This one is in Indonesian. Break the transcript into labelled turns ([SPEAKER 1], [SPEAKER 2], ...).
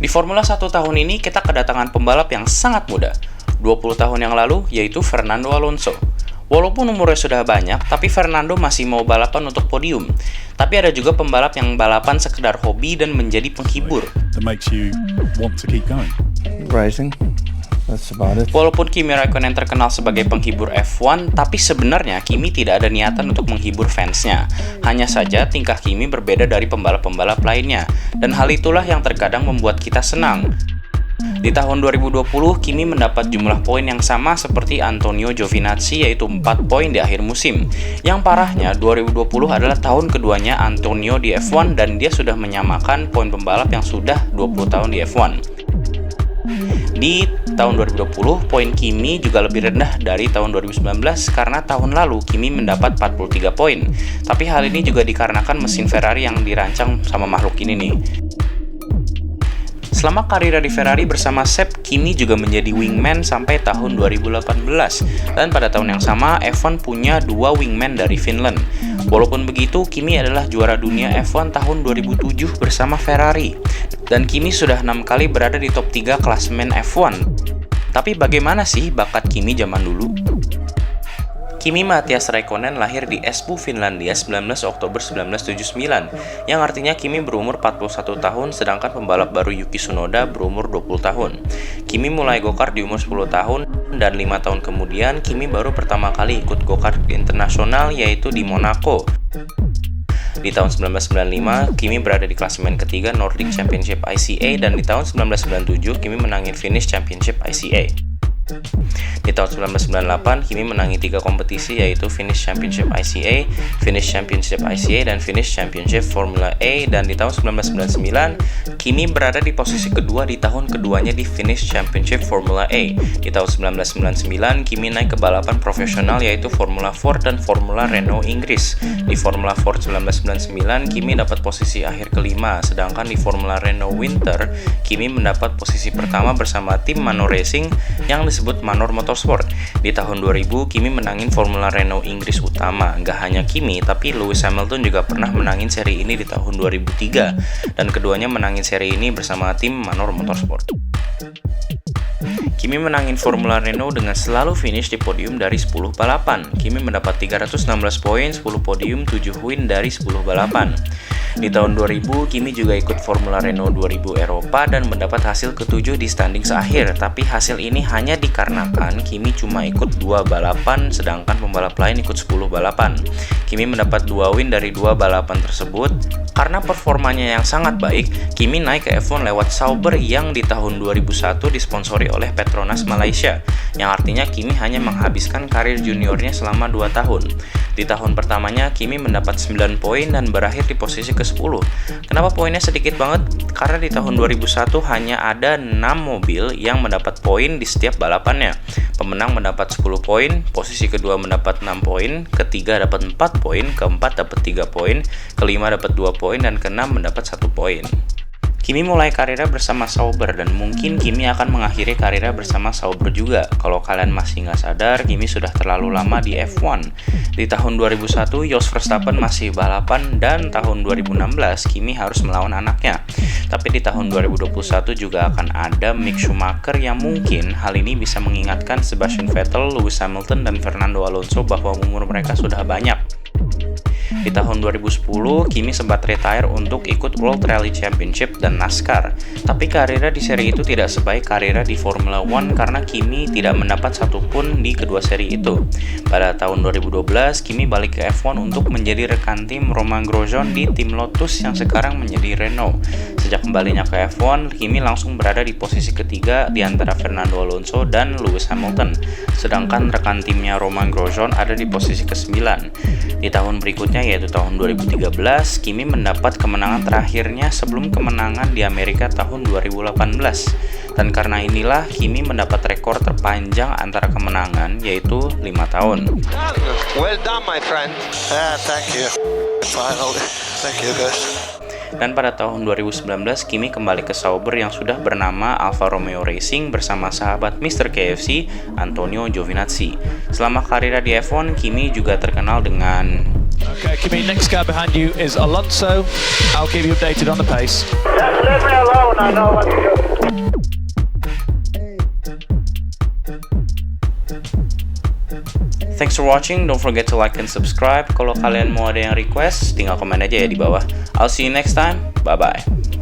[SPEAKER 1] Di Formula 1 tahun ini kita kedatangan pembalap yang sangat muda, 20 tahun yang lalu, yaitu Fernando Alonso. Walaupun umurnya sudah banyak, tapi Fernando masih mau balapan untuk podium. Tapi ada juga pembalap yang balapan sekedar hobi dan menjadi penghibur.
[SPEAKER 2] That makes you want to keep going.
[SPEAKER 3] Racing. That's about it.
[SPEAKER 1] Walaupun Kimi Raikkonen terkenal sebagai penghibur F1, tapi sebenarnya Kimi tidak ada niatan untuk menghibur fansnya. Hanya saja tingkah Kimi berbeda dari pembalap-pembalap lainnya, dan hal itulah yang terkadang membuat kita senang. Di tahun 2020, Kimi mendapat jumlah poin yang sama seperti Antonio Giovinazzi, yaitu 4 poin di akhir musim. Yang parahnya, 2020 adalah tahun keduanya Antonio di F1 dan dia sudah menyamakan poin pembalap yang sudah 20 tahun di F1. Di tahun 2020, poin Kimi juga lebih rendah dari tahun 2019 karena tahun lalu Kimi mendapat 43 poin. Tapi hal ini juga dikarenakan mesin Ferrari yang dirancang sama makhluk ini nih. Selama karirnya di Ferrari bersama Sepp, Kimi juga menjadi wingman sampai tahun 2018. Dan pada tahun yang sama, F1 punya 2 wingman dari Finland. Walaupun begitu, Kimi adalah juara dunia F1 tahun 2007 bersama Ferrari. Dan Kimi sudah 6 kali berada di top 3 klasemen F1. Tapi bagaimana sih bakat Kimi zaman dulu? Kimi Matias Raikkonen lahir di Espoo, Finlandia 19 Oktober 1979, yang artinya Kimi berumur 41 tahun, sedangkan pembalap baru Yuki Tsunoda berumur 20 tahun. Kimi mulai go-kart di umur 10 tahun, dan 5 tahun kemudian Kimi baru pertama kali ikut go-kart internasional, yaitu di Monaco. Di tahun 1995, Kimi berada di klasemen ketiga Nordic Championship ICA, dan di tahun 1997, Kimi menangin finish Championship ICA. Di tahun 1998, Kimi menangi 3 kompetisi, yaitu Finnish Championship ICA, Finnish Championship ICA, dan Finnish Championship Formula E. Dan di tahun 1999, Kimi berada di posisi kedua di tahun keduanya di Finnish Championship Formula E. Di tahun 1999, Kimi naik ke balapan profesional, yaitu Formula Ford dan Formula Renault Inggris. Di Formula Ford 1999, Kimi dapat posisi akhir kelima, sedangkan di Formula Renault Winter, Kimi mendapat posisi pertama bersama tim Manor Racing yang disebut Manor Motorsport. Di tahun 2000, Kimi menangin Formula Renault Inggris utama. Gak hanya Kimi, tapi Lewis Hamilton juga pernah menangin seri ini di tahun 2003, dan keduanya menangin seri ini bersama tim Manor Motorsport. Kimi menangin Formula Renault dengan selalu finish di podium dari 10 balapan. Kimi mendapat 316 poin, 10 podium, 7 win dari 10 balapan. Di tahun 2000, Kimi juga ikut Formula Renault 2000 Eropa dan mendapat hasil ke-7 di standing akhir. Tapi hasil ini hanya dikarenakan Kimi cuma ikut 2 balapan, sedangkan pembalap lain ikut 10 balapan. Kimi mendapat 2 win dari 2 balapan tersebut. Karena performanya yang sangat baik, Kimi naik ke F1 lewat Sauber yang di tahun 2001 disponsori oleh Petronas Malaysia, yang artinya Kimi hanya menghabiskan karir juniornya selama 2 tahun. Di tahun pertamanya, Kimi mendapat 9 poin dan berakhir di posisi ke-10. Kenapa poinnya sedikit banget? Karena di tahun 2001 hanya ada 6 mobil yang mendapat poin di setiap balapannya. Pemenang mendapat 10 poin, posisi kedua mendapat 6 poin, ketiga dapat 4 poin, keempat dapat 3 poin, kelima dapat 2 poin, dan keenam mendapat 1 poin. Kimi mulai karirnya bersama Sauber dan mungkin Kimi akan mengakhiri karirnya bersama Sauber juga. Kalau kalian masih nggak sadar, Kimi sudah terlalu lama di F1. Di tahun 2001, Jos Verstappen masih balapan dan tahun 2016, Kimi harus melawan anaknya. Tapi di tahun 2021 juga akan ada Mick Schumacher yang mungkin hal ini bisa mengingatkan Sebastian Vettel, Lewis Hamilton, dan Fernando Alonso bahwa umur mereka sudah banyak. Di tahun 2010, Kimi sempat retire untuk ikut World Rally Championship dan NASCAR. Tapi karirnya di seri itu tidak sebaik karirnya di Formula One karena Kimi tidak mendapat satupun di kedua seri itu. Pada tahun 2012, Kimi balik ke F1 untuk menjadi rekan tim Romain Grosjean di tim Lotus yang sekarang menjadi Renault. Sejak kembalinya ke F1, Kimi langsung berada di posisi ketiga di antara Fernando Alonso dan Lewis Hamilton. Sedangkan rekan timnya Romain Grosjean ada di posisi ke-9. Di tahun berikutnya, yaitu tahun 2013, Kimi mendapat kemenangan terakhirnya sebelum kemenangan di Amerika tahun 2018. Dan karena inilah Kimi mendapat rekor terpanjang antara kemenangan, yaitu 5 tahun.
[SPEAKER 4] Well done, my friend.
[SPEAKER 3] Thank you. Finally. Thank you, guys.
[SPEAKER 1] Dan pada tahun 2019, Kimi kembali ke Sauber yang sudah bernama Alfa Romeo Racing bersama sahabat Mr. KFC, Antonio Giovinazzi. Selama karirnya di F1, Kimi juga terkenal dengan
[SPEAKER 5] Okay, Kimi, next car behind you is Alonso. I'll keep you updated on the pace.
[SPEAKER 6] Just leave me alone, I know what to do.
[SPEAKER 1] Thanks for watching, don't forget to like and subscribe. Kalau kalian mau ada yang request, tinggal komen aja ya di bawah. I'll see you next time, bye-bye.